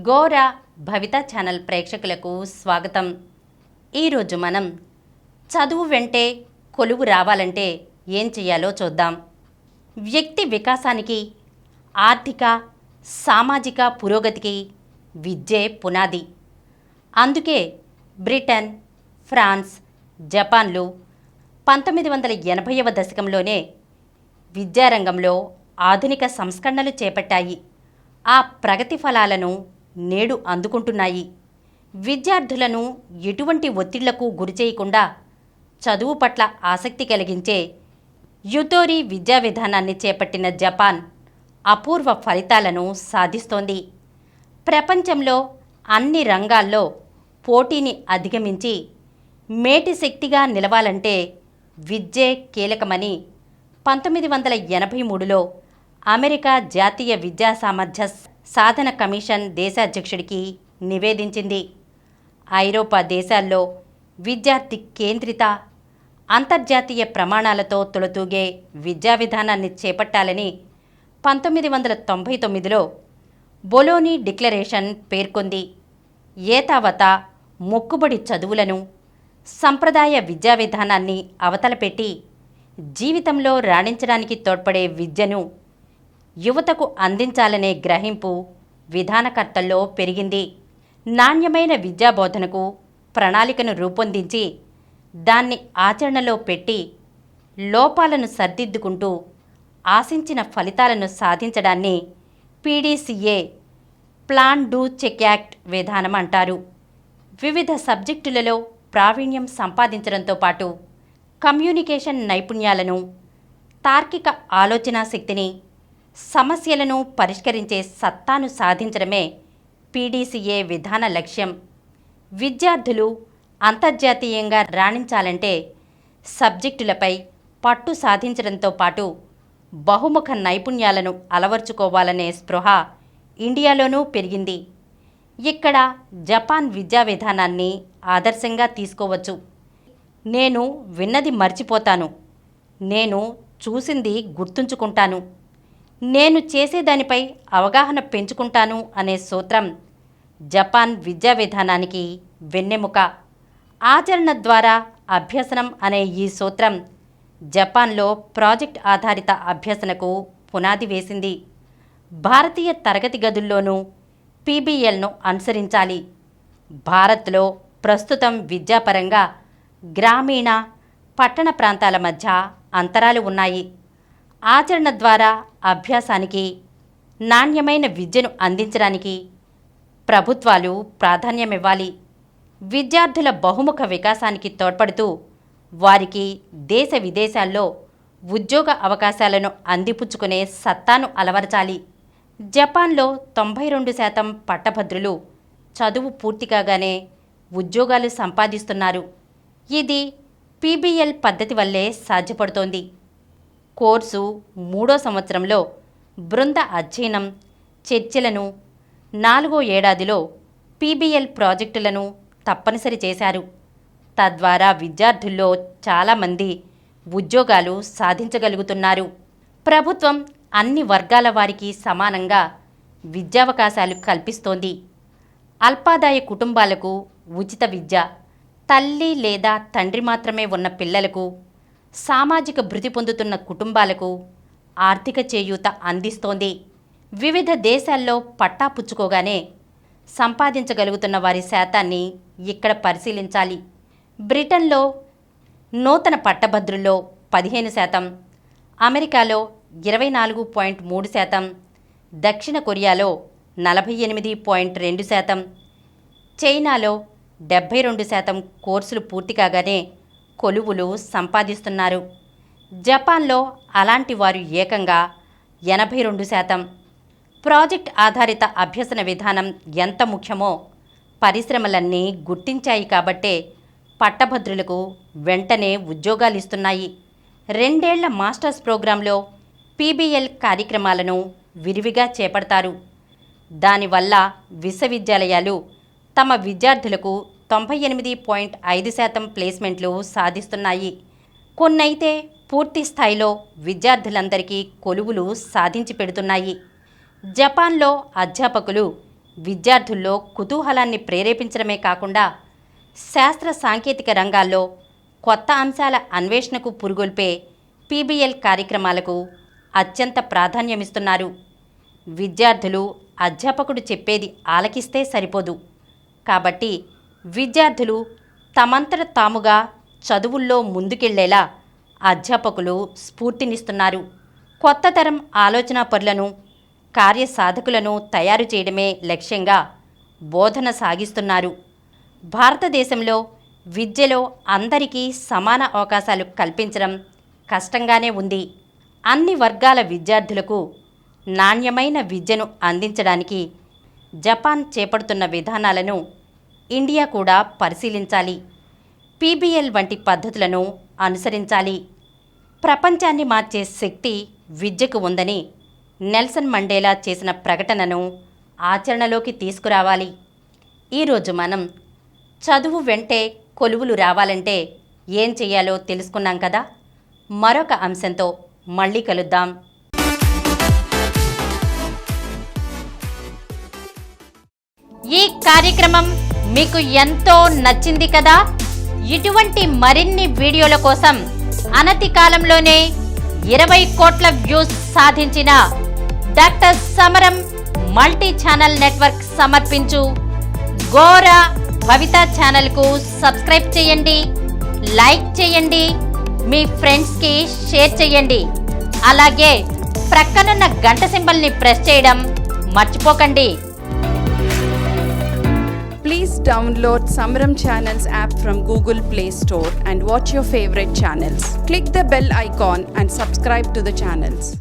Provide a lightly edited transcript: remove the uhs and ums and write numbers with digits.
గోరా భవిత channel ప్రేక్షకులకు స్వాగతం. ఈరోజు మనం చదువు వెంటే కొలువు రావాలంటే ఏం చేయాలో చూద్దాం. వ్యక్తి వికాసానికి, ఆర్థిక సామాజిక పురోగతికి విద్యే పునాది. అందుకే బ్రిటన్, ఫ్రాన్స్, జపాన్లు 1980వ దశకంలోనే విద్యారంగంలో ఆధునిక సంస్కరణలు చేపట్టాయి. ఆ ప్రగతి ఫలాలను నేడు అందుకుంటున్నాయి. విద్యార్థులను ఎటువంటి ఒత్తిళ్లకు గురిచేయకుండా చదువు పట్ల ఆసక్తి కలిగించే యుతోరి విద్యా విధానాన్ని చేపట్టిన జపాన్ అపూర్వ ఫలితాలను సాధిస్తోంది. ప్రపంచంలో అన్ని రంగాల్లో పోటీని అధిగమించి మేటి శక్తిగా నిలవాలంటే విద్యే కీలకమని 1983లో అమెరికా జాతీయ విద్యా సామర్థ్య సాధన కమిషన్ దేశాధ్యక్షుడికి నివేదించింది. ఐరోపా దేశాల్లో విద్యార్థి కేంద్రిత, అంతర్జాతీయ ప్రమాణాలతో తొలతూగే విద్యా విధానాన్ని చేపట్టాలని 1999లో బొలోనీ డిక్లరేషన్ పేర్కొంది. ఏతావతా మొక్కుబడి చదువులను, సంప్రదాయ విద్యా విధానాన్ని అవతలపెట్టి జీవితంలో రాణించడానికి తోడ్పడే విద్యను యువతకు అందించాలనే గ్రహింపు విధానకర్తల్లో పెరిగింది. నాణ్యమైన విద్యాబోధనకు ప్రణాళికను రూపొందించి దాన్ని ఆచరణలో పెట్టి లోపాలను సర్దిద్దుకుంటూ ఆశించిన ఫలితాలను సాధించడాన్ని PDCA plan do check act విధానం అంటారు. వివిధ సబ్జెక్టులలో ప్రావీణ్యం సంపాదించడంతో పాటు కమ్యూనికేషన్ నైపుణ్యాలను, తార్కిక ఆలోచనా శక్తిని, సమస్యలను పరిష్కరించే సత్తాను సాధించడమే పీడీసీఏ విధాన లక్ష్యం. విద్యార్థులు అంతర్జాతీయంగా రాణించాలంటే సబ్జెక్టులపై పట్టు సాధించడంతో పాటు బహుముఖ నైపుణ్యాలను అలవర్చుకోవాలనే స్పృహ ఇండియాలోనూ పెరిగింది. ఇక్కడ జపాన్ విద్యా విధానాన్ని ఆదర్శంగా తీసుకోవచ్చు. నేను విన్నది మర్చిపోతాను, నేను చూసింది గుర్తుంచుకుంటాను, నేను చేసేదానిపై అవగాహన పెంచుకుంటాను అనే సూత్రం జపాన్ విద్యా విధానానికి వెన్నెముక. ఆచరణ ద్వారా అభ్యసనం అనే ఈ సూత్రం జపాన్లో ప్రాజెక్ట్ ఆధారిత అభ్యసనకు పునాది వేసింది. భారతీయ తరగతి గదుల్లోనూ పీబీఎల్ను అనుసరించాలి. భారత్లో ప్రస్తుతం విద్యాపరంగా గ్రామీణ, పట్టణ ప్రాంతాల మధ్య అంతరాలు ఉన్నాయి. ఆచరణ ద్వారా అభ్యాసానికి, నాణ్యమైన విద్యను అందించడానికి ప్రభుత్వాలు ప్రాధాన్యమివ్వాలి. విద్యార్థుల బహుముఖ వికాసానికి తోడ్పడుతూ వారికి దేశ విదేశాల్లో ఉద్యోగ అవకాశాలను అందిపుచ్చుకునే సత్తాను అలవరచాలి. జపాన్లో 92% పట్టభద్రులు చదువు పూర్తి కాగానే ఉద్యోగాలు సంపాదిస్తున్నారు. ఇది పీబీఎల్ పద్ధతి వల్లే సాధ్యపడుతోంది. కోర్సు 3వ సంవత్సరంలో బృంద అధ్యయనం, చర్చలను, 4వ ఏడాదిలో పీబీఎల్ ప్రాజెక్టులను తప్పనిసరి చేశారు. తద్వారా విద్యార్థుల్లో చాలామంది ఉద్యోగాలు సాధించగలుగుతున్నారు. ప్రభుత్వం అన్ని వర్గాల వారికి సమానంగా విద్యావకాశాలు కల్పిస్తోంది. అల్పాదాయ కుటుంబాలకు ఉచిత విద్య, తల్లి లేదా తండ్రి మాత్రమే ఉన్న పిల్లలకు, సామాజిక భృతి పొందుతున్న కుటుంబాలకు ఆర్థిక చేయూత అందిస్తోంది. వివిధ దేశాల్లో పట్టా పుచ్చుకోగానే సంపాదించగలుగుతున్న వారి శాతాన్ని ఇక్కడ పరిశీలించాలి. బ్రిటన్లో నూతన పట్టభద్రుల్లో 15%, అమెరికాలో 24.3%, దక్షిణ కొరియాలో 48.2%, చైనాలో 72% కోర్సులు పూర్తి కాగానే కొలువులు సంపాదిస్తున్నారు. జపాన్లో అలాంటి వారు ఏకంగా 82%. ప్రాజెక్ట్ ఆధారిత అభ్యసన విధానం ఎంత ముఖ్యమో పరిశ్రమలన్నీ గుర్తించాయి కాబట్టే పట్టభద్రులకు వెంటనే ఉద్యోగాలిస్తున్నాయి. 2 ఏళ్ల మాస్టర్స్ ప్రోగ్రాంలో పీబీఎల్ కార్యక్రమాలను విరివిగా చేపడతారు. దానివల్ల విశ్వవిద్యాలయాలు తమ విద్యార్థులకు 98.5% ప్లేస్మెంట్లు సాధిస్తున్నాయి. కొన్నైతే పూర్తి స్థాయిలో విద్యార్థులందరికీ కొలువులు సాధించి పెడుతున్నాయి. జపాన్లో అధ్యాపకులు విద్యార్థుల్లో కుతూహలాన్ని ప్రేరేపించడమే కాకుండా శాస్త్ర సాంకేతిక రంగాల్లో కొత్త అంశాల అన్వేషణకు పురుగొల్పే పీబీఎల్ కార్యక్రమాలకు అత్యంత ప్రాధాన్యమిస్తున్నారు. విద్యార్థులు అధ్యాపకుడు చెప్పేది ఆలకిస్తే సరిపోదు. కాబట్టి విద్యార్థులు తమంతట తాముగా చదువుల్లో ముందుకెళ్లేలా అధ్యాపకులు స్ఫూర్తినిస్తున్నారు. కొత్త తరం ఆలోచనాపరులను, కార్యసాధకులను తయారు చేయడమే లక్ష్యంగా బోధన సాగిస్తున్నారు. భారతదేశంలో విద్యలో అందరికీ సమాన అవకాశాలు కల్పించడం కష్టంగానే ఉంది. అన్ని వర్గాల విద్యార్థులకు నాణ్యమైన విద్యను అందించడానికి జపాన్ చేపడుతున్న విధానాలను ఇండియా కూడా పరిశీలించాలి. పీబీఎల్ వంటి పద్ధతులను అనుసరించాలి. ప్రపంచాన్ని మార్చే శక్తి విద్యకు ఉందని నెల్సన్ మండేలా చేసిన ప్రకటనను ఆచరణలోకి తీసుకురావాలి. ఈరోజు మనం చదువు వెంటే కొలువులు రావాలంటే ఏం చెయ్యాలో తెలుసుకున్నాం కదా. మరొక అంశంతో మళ్ళీ కలుద్దాం. ఈ కార్యక్రమం మీకు ఎంతో నచ్చింది కదా. ఇటువంటి మరిన్ని వీడియోల కోసం అనతి కాలంలోనే 20 కోట్ల వ్యూస్ సాధించిన డాక్టర్ సమరం మల్టీ ఛానల్ నెట్వర్క్ సమర్పించు గోరా భవిత ఛానల్కు సబ్స్క్రైబ్ చేయండి, లైక్ చేయండి, మీ ఫ్రెండ్స్కి షేర్ చేయండి. అలాగే ప్రక్కనున్న గంట సింబల్ని ప్రెస్ చేయడం మర్చిపోకండి. Please download Samaram Channels app from Google Play Store and watch your favorite channels. Click the bell icon and subscribe to the channels.